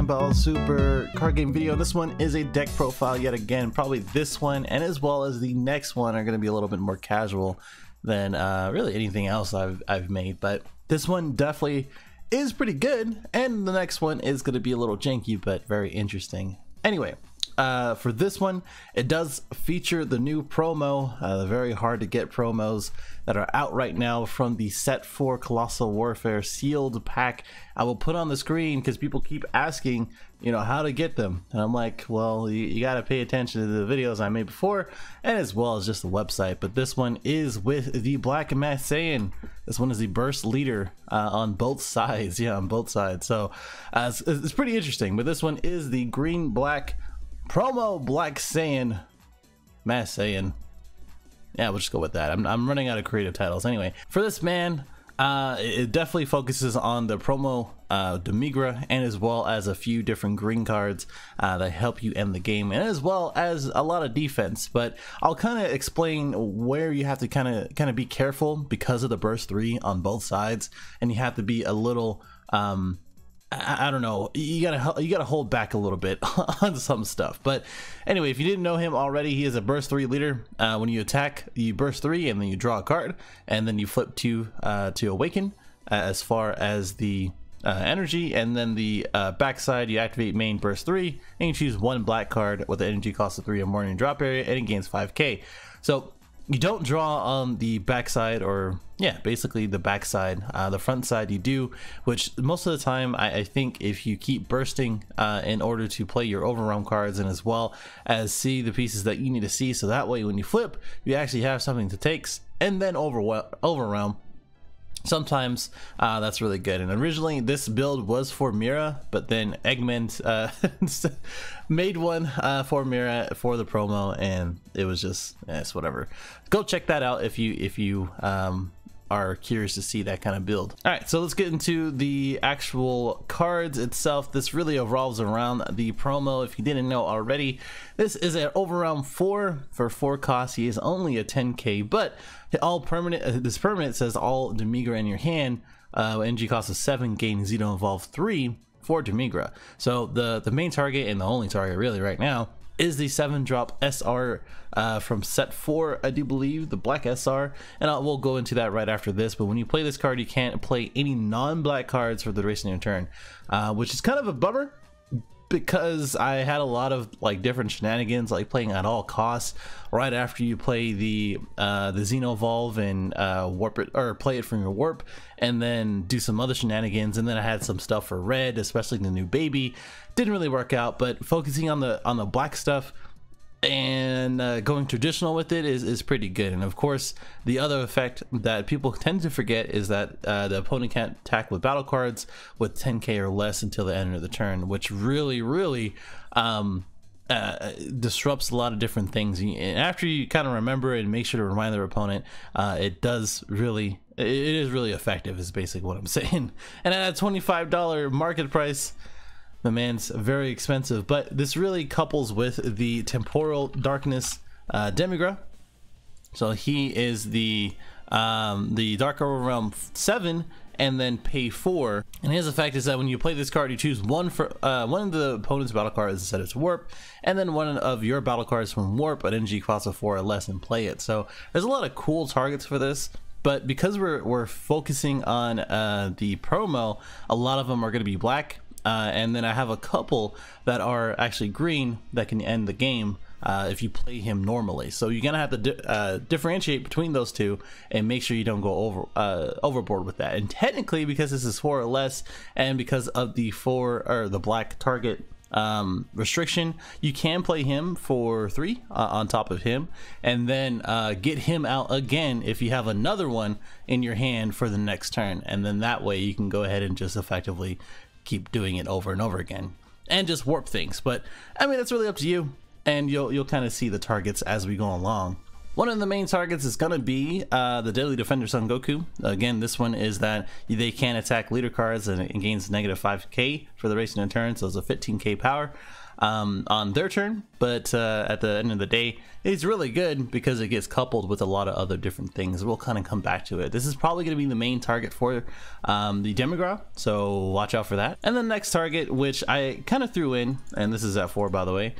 Ball Super card game video. This one is a deck profile yet again. Probably this one and as well as the next one are going to be a little bit more casual than really anything else I've made, but this one definitely is pretty good, and the next one is going to be a little janky but very interesting. Anyway, for this one, it does feature the new promo, the very hard to get promos that are out right now from the Set 4 Colossal Warfare sealed pack. I will put on the screen because people keep asking, you know, how to get them, and I'm like, well, you got to pay attention to the videos I made before, and as well as just the website. But this one is with the Black Masked Saiyan. This one is the burst leader on both sides. Yeah, on both sides. So it's pretty interesting. But this one is the green black promo Black Saiyan, Masked Saiyan. Yeah, we'll just go with that. I'm running out of creative titles. Anyway, for this man, it definitely focuses on the promo DEMIGRA, and as well as a few different green cards that help you end the game, and as well as a lot of defense. But I'll kind of explain where you have to kind of be careful because of the burst 3 on both sides, and you have to be a little I don't know, you gotta hold back a little bit on some stuff. But anyway, if you didn't know him already, he is a burst 3 leader. When you attack, you burst 3 and then you draw a card, and then you flip 2 to awaken as far as the energy, and then the backside you activate main burst 3 and you choose 1 black card with an energy cost of 3 or more in your drop area, and it gains 5k. So you don't draw on the backside, or yeah, basically the backside. The front side you do, which most of the time I think if you keep bursting in order to play your overwhelm cards, and as well as see the pieces that you need to see, so that way when you flip you actually have something to take and then overwhelm. Sometimes that's really good. And originally this build was for Mira, but then Eggman made one for Mira for the promo, and it was just, it's whatever. Go check that out if you are curious to see that kind of build. All right, so let's get into the actual cards itself. This really revolves around the promo. If you didn't know already, this is an overwhelm 4 for 4 costs. He is only a 10k, but all permanent. This permanent says all DEMIGRA in your hand. NG cost of 7, gain Xeno Evolve 3 for DEMIGRA. So the main target, and the only target really right now, is the 7-drop SR from set 4, I do believe, the black SR, and we'll go into that right after this. But when you play this card, you can't play any non-black cards for the duration of your turn, which is kind of a bummer, because I had a lot of like different shenanigans, like playing at all costs right after you play the Xeno Evolve and warp it, or play it from your warp, and then do some other shenanigans. And then I had some stuff for red, especially the new baby. Didn't really work out, but focusing on the black stuff and going traditional with it is pretty good. And of course, the other effect that people tend to forget is that the opponent can't attack with battle cards with 10k or less until the end of the turn, which really disrupts a lot of different things. And after you kind of remember and make sure to remind their opponent, it is really effective, is basically what I'm saying. And at a $25 market price, the man's very expensive, but this really couples with the Temporal Darkness DEMIGRA. So he is the Dark Overwhelm 7, and then pay 4. And his effect is that when you play this card, you choose one of the opponent's battle cards set it to warp, and then one of your battle cards from warp at NG cost of 4 or less, and play it. So there's a lot of cool targets for this. But because we're focusing on the promo, a lot of them are going to be black. And then I have a couple that are actually green that can end the game if you play him normally. So you're gonna have to differentiate between those two and make sure you don't go overboard with that. And technically, because this is 4 or less, and because of the the black target restriction, you can play him for 3 on top of him, and then get him out again if you have another one in your hand for the next turn. And then that way you can go ahead and just effectively keep doing it over and over again and just warp things. But I mean, that's really up to you, and you'll kind of see the targets as we go along. One of the main targets is going to be the Deadly Defender Son Goku. Again, this one is that they can attack leader cards, and it gains negative 5k for the racing in turn, so it's a 15k power. on their turn, but at the end of the day, it's really good because it gets coupled with a lot of other different things. We'll kind of come back to it. This is probably going to be the main target for the DEMIGRA, so watch out for that. And the next target, which I kind of threw in, and this is at 4 by the way,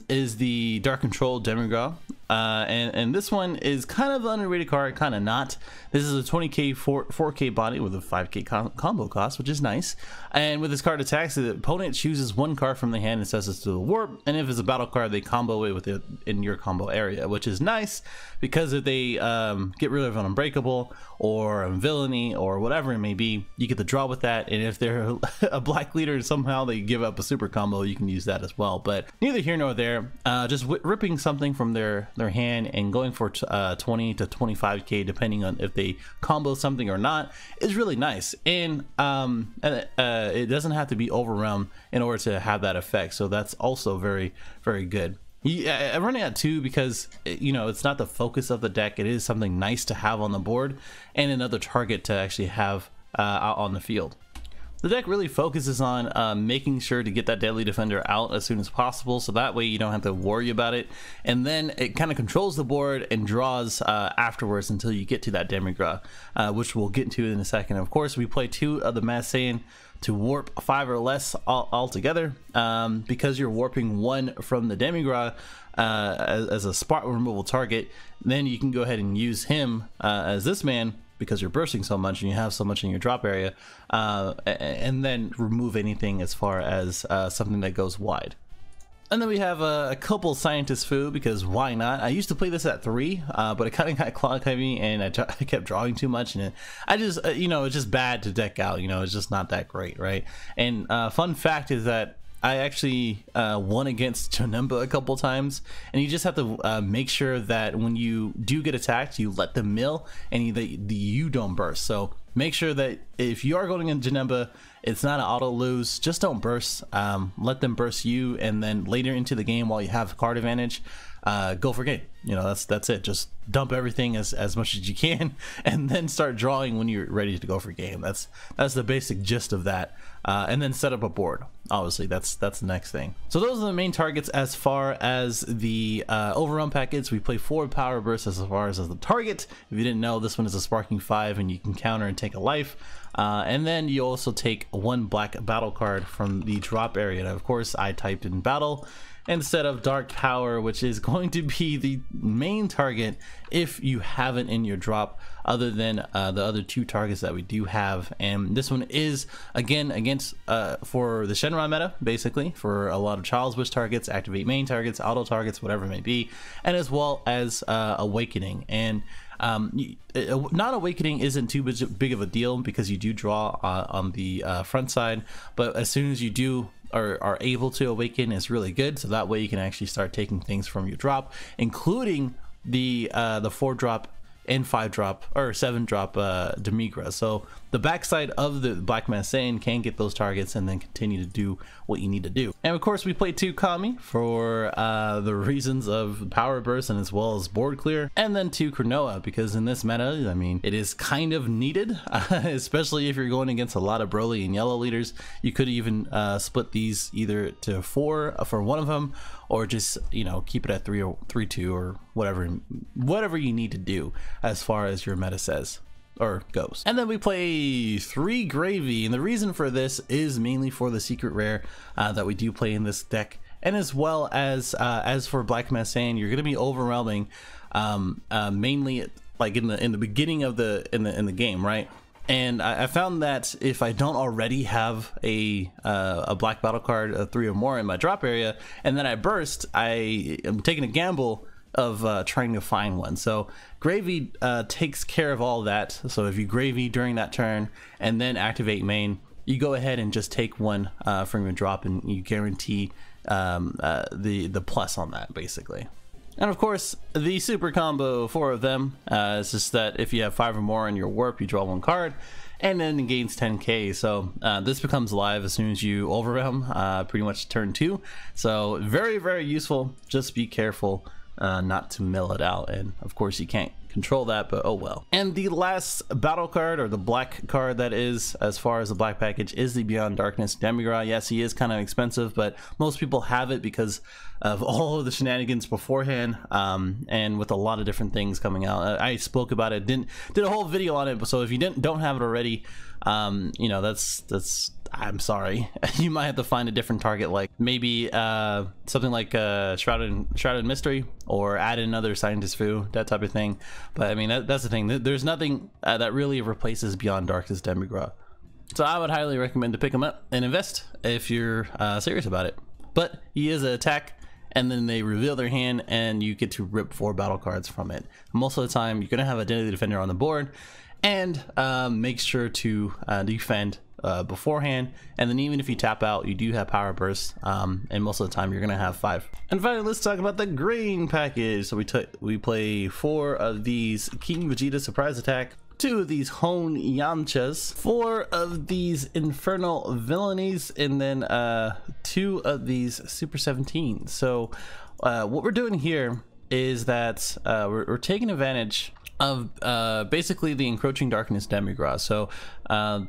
is the Dark Control DEMIGRA. And this one is kind of an underrated card, kind of not. This is a 20k 4k body with a 5k combo cost, which is nice. And with this card attacks, the opponent chooses one card from the hand and sets it to the warp, and if it's a battle card, they combo it with it in your combo area, which is nice because if they get rid of an Unbreakable or a Villainy or whatever it may be, you get the draw with that. And if they're a black leader and somehow they give up a super combo, you can use that as well. But neither here nor there. Just ripping something from their hand and going for 20 to 25k depending on if they combo something or not is really nice. And it doesn't have to be overwhelmed in order to have that effect, so that's also very, very good. I'm running at 2 because, you know, it's not the focus of the deck. It is something nice to have on the board and another target to actually have out on the field. The deck really focuses on making sure to get that Deadly Defender out as soon as possible, so that way you don't have to worry about it. And then it kind of controls the board and draws afterwards until you get to that DEMIGRA, which we'll get into in a second. Of course, we play 2 of the Masked Saiyan to warp 5 or less altogether, because you're warping 1 from the DEMIGRA as a spot removal target. Then you can go ahead and use him as this man, because you're bursting so much and you have so much in your drop area, and then remove anything as far as something that goes wide. And then we have a couple Scientist Fu, because why not? I used to play this at 3, but it kind of got clog heavy and I kept drawing too much, and I just, you know, it's just bad to deck out, you know, it's just not that great, right? And fun fact is that I actually won against Janemba a couple times, and you just have to make sure that when you do get attacked, you let them mill and you don't burst. So make sure that if you are going in Janemba, it's not an auto lose. Just don't burst. Let them burst you, and then later into the game, while you have card advantage, go for game. You know, that's it. Just dump everything as much as you can, and then start drawing when you're ready to go for game. That's the basic gist of that. And then set up a board. Obviously, that's the next thing. So those are the main targets as far as the overrun packets. We play 4 power bursts as far as the target. If you didn't know, this one is a sparking 5, and you can counter and take a life. And then you also take 1 black battle card from the drop area. And of course, I typed in battle instead of dark power, which is going to be the main target if you have it in your drop, other than the other 2 targets that we do have. And this one is again against for the Shenron meta, basically for a lot of Child's Wish targets, activate main targets, auto targets, whatever it may be, and as well as awakening. And not awakening isn't too big of a deal because you do draw on the front side, but as soon as you do are able to awaken, is really good, so that way you can actually start taking things from your drop, including the 4-drop and 5-drop or 7-drop DEMIGRA. So the backside of the Black Masked Saiyan can get those targets and then continue to do what you need to do. And of course, we play 2 Kami for the reasons of power burst and as well as board clear, and then 2 Cronoa because in this meta, I mean, it is kind of needed, especially if you're going against a lot of Broly and yellow leaders. You could even split these either to 4 for one of them, or just, you know, keep it at 3 or 3-2 or whatever you need to do as far as your meta says or goes. And then we play 3 Gravy, and the reason for this is mainly for the secret rare that we do play in this deck, and as well as for Black Masked Saiyan, you're going to be overwhelming mainly like in the beginning of the game, right? And I found that if I don't already have a black battle card, 3 or more in my drop area, and then I burst, I am taking a gamble of trying to find one. So Gravy takes care of all that. So if you Gravy during that turn and then activate main, you go ahead and just take 1 from your drop, and you guarantee the plus on that, basically. And of course, the super combo, 4 of them, it's just that if you have 5 or more in your warp, you draw 1 card, and then it gains 10k. So this becomes live as soon as you overwhelm, pretty much turn 2. So very, very useful. Just be careful not to mill it out. And of course, you can't control that, but oh well. And the last battle card, or the black card that is, as far as the black package, is the Beyond Darkness DEMIGRA. Yes, he is kind of expensive, but most people have it because of all of the shenanigans beforehand, and with a lot of different things coming out. I spoke about it, did a whole video on it, so if you don't have it already, you know, that's I'm sorry. You might have to find a different target, like maybe something like Shrouded Mystery, or add in another Scientist Fu, that type of thing. But I mean, that's the thing. There's nothing that really replaces Beyond Darkness DEMIGRA. So I would highly recommend to pick him up and invest if you're serious about it. But he is an attack, and then they reveal their hand, and you get to rip 4 battle cards from it. Most of the time, you're gonna have a Deadly Defender on the board, and make sure to defend beforehand, and then even if you tap out, you do have power bursts, and most of the time you're gonna have 5. And finally, let's talk about the green package. So we play 4 of these King Vegeta surprise attack, 2 of these Hone Yamchas, 4 of these Infernal Villainies, and then 2 of these Super 17. So what we're doing here is that we're taking advantage of basically the Encroaching Darkness DEMIGRA. So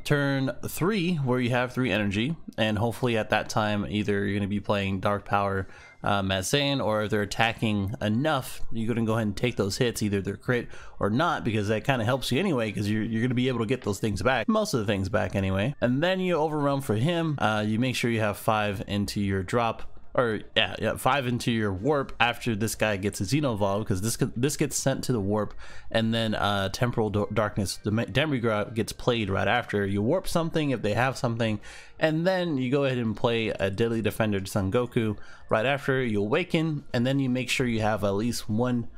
turn 3, where you have 3 energy, and hopefully at that time either you're going to be playing Dark Power Saiyan, or if they're attacking enough, you're going to go ahead and take those hits, either they're crit or not, because that kind of helps you anyway, because you're going to be able to get those things back, most of the things back anyway. And then you overrun for him. You make sure you have 5 into your drop, or yeah, 5 into your warp after this guy gets a Xeno Evolve, because this gets sent to the warp, and then Temporal Darkness, the DEMIGRA, gets played right after. You warp something if they have something, and then you go ahead and play a Deadly Defender Son Goku right after. You awaken, and then you make sure you have at least 1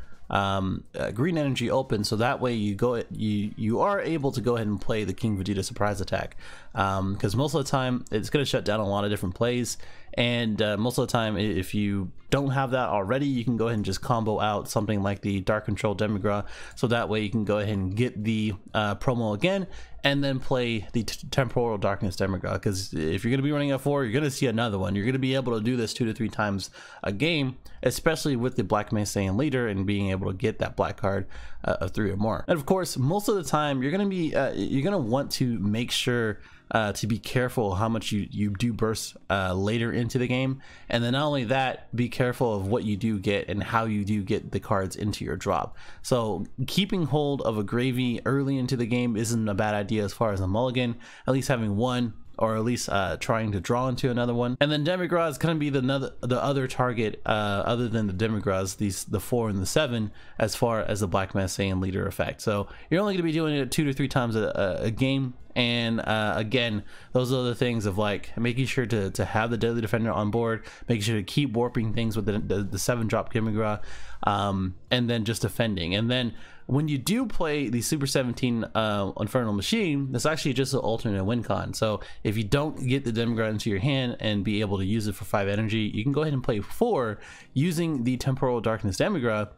green energy open, so that way you are able to go ahead and play the King Vegeta surprise attack, because most of the time it's going to shut down a lot of different plays, and most of the time if you don't have that already, you can go ahead and just combo out something like the Dark Control DEMIGRA, so that way you can go ahead and get the promo again, and then play the Temporal Darkness DEMIGRA, because if you're going to be running a 4, you're going to see another one. You're going to be able to do this 2 to 3 times a game, especially with the Black Saiyan leader and being able to get that black card of 3 or more. And of course, most of the time you're going to be you're going to want to make sure to be careful how much you do burst later into the game, and then not only that, be careful of what you do get and how you do get the cards into your drop. So keeping hold of a Gravy early into the game isn't a bad idea as far as a mulligan, at least having 1, or at least trying to draw into another one. And then DEMIGRA is going to be the other target other than the DEMIGRAs, the 4 and the 7, as far as the Black Saiyan leader effect. So you're only going to be doing it 2 to 3 times a game. And again, those are the things of like making sure to have the Deadly Defender on board, making sure to keep warping things with the 7-drop DEMIGRA, and then just defending. And then when you do play the Super 17 Infernal Machine, that's actually just an alternate win con. So if you don't get the DEMIGRA into your hand and be able to use it for 5 energy, you can go ahead and play 4 using the Temporal Darkness DEMIGRA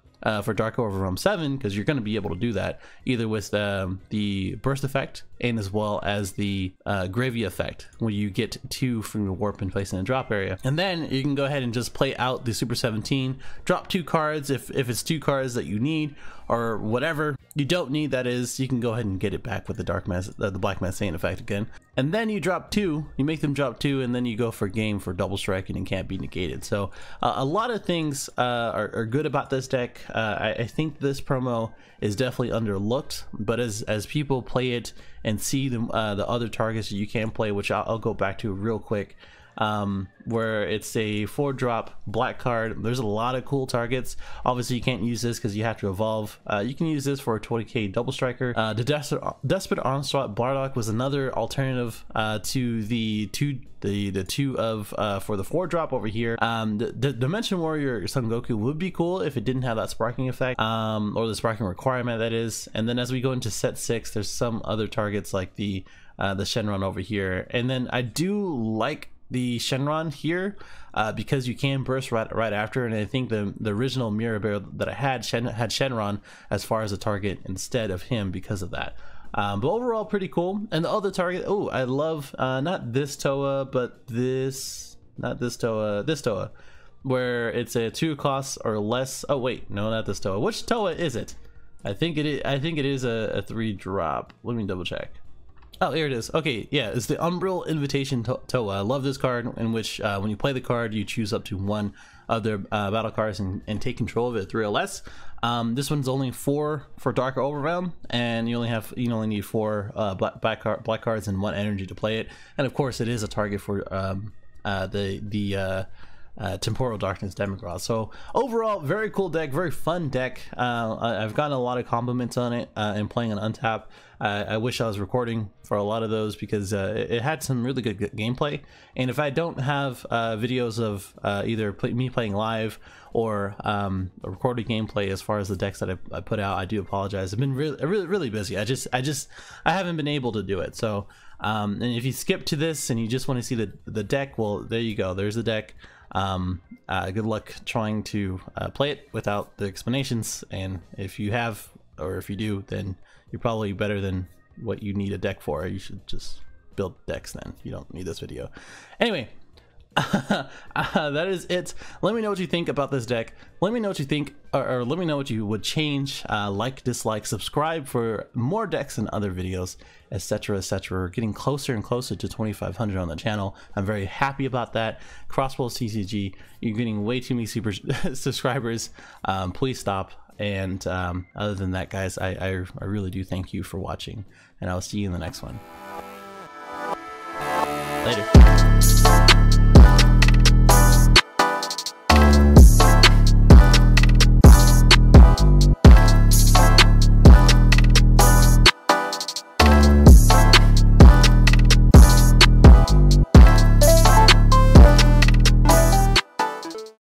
for Dark Overwhelm 7, because you're going to be able to do that either with the burst effect and as well as the Gravy effect, when you get 2 from your warp and place in the drop area. And then you can go ahead and just play out the Super 17, drop 2 cards if it's 2 cards that you need, or whatever you don't need, that is, you can go ahead and get it back with the the Black Saiyan effect again. And then you drop 2, you make them drop 2, and then you go for game for double striking and can't be negated. So a lot of things are good about this deck. I think this promo is definitely underlooked, but as people play it and see the other targets that you can play, which I'll go back to real quick, where it's a 4-drop black card. There's a lot of cool targets. Obviously you can't use this because you have to evolve. You can use this for a 20k double striker. The Desperate Onslaught Bardock was another alternative to the 2 of for the 4-drop over here. The Dimension Warrior Son Goku would be cool if it didn't have that sparking effect, or the sparking requirement, that is. And then as we go into set 6, there's some other targets like the Shenron over here. And then I do like the Shenron here because you can burst right after, and I think the original Mirror Bear that I had Shenron as far as a target instead of him because of that. But overall pretty cool. And the other target, oh, I love not this Toa, but this Toa, where it's a 2 costs or less. Oh wait, no, not this Toa. Which Toa is it? I think it is a 3-drop. Let me double check. Oh, here it is. Okay, yeah, it's the Umbral Invitation Toa. I love this card, in which when you play the card, you choose up to one of their battle cards and take control of it 3 or less. This one's only 4 for Darker Overwhelm, and you only need 4 black cards and 1 energy to play it. And of course, it is a target for Temporal Darkness DEMIGRA. So overall, very cool deck, very fun deck. I've gotten a lot of compliments on it and playing on Untap. I wish I was recording for a lot of those because it had some really good gameplay. And if I don't have videos of either me playing live or a recorded gameplay as far as the decks that I put out, I do apologize. I've been really busy. I haven't been able to do it. So and if you skip to this and you just want to see the deck, well, there you go. There's the deck. Good luck trying to play it without the explanations, and if you have, or if you do, then you're probably better than what you need a deck for. You should just build decks then. You don't need this video. Anyway, that is it. Let me know what you think about this deck. Let me know what you think, or let me know what you would change. Like, dislike, subscribe for more decks and other videos, etc, etc. We're getting closer and closer to 2,500 on the channel. I'm very happy about that. Crossbow CCG, you're getting way too many subscribers. Please stop. And other than that, guys, I really do thank you for watching, and I'll see you in the next one. Later.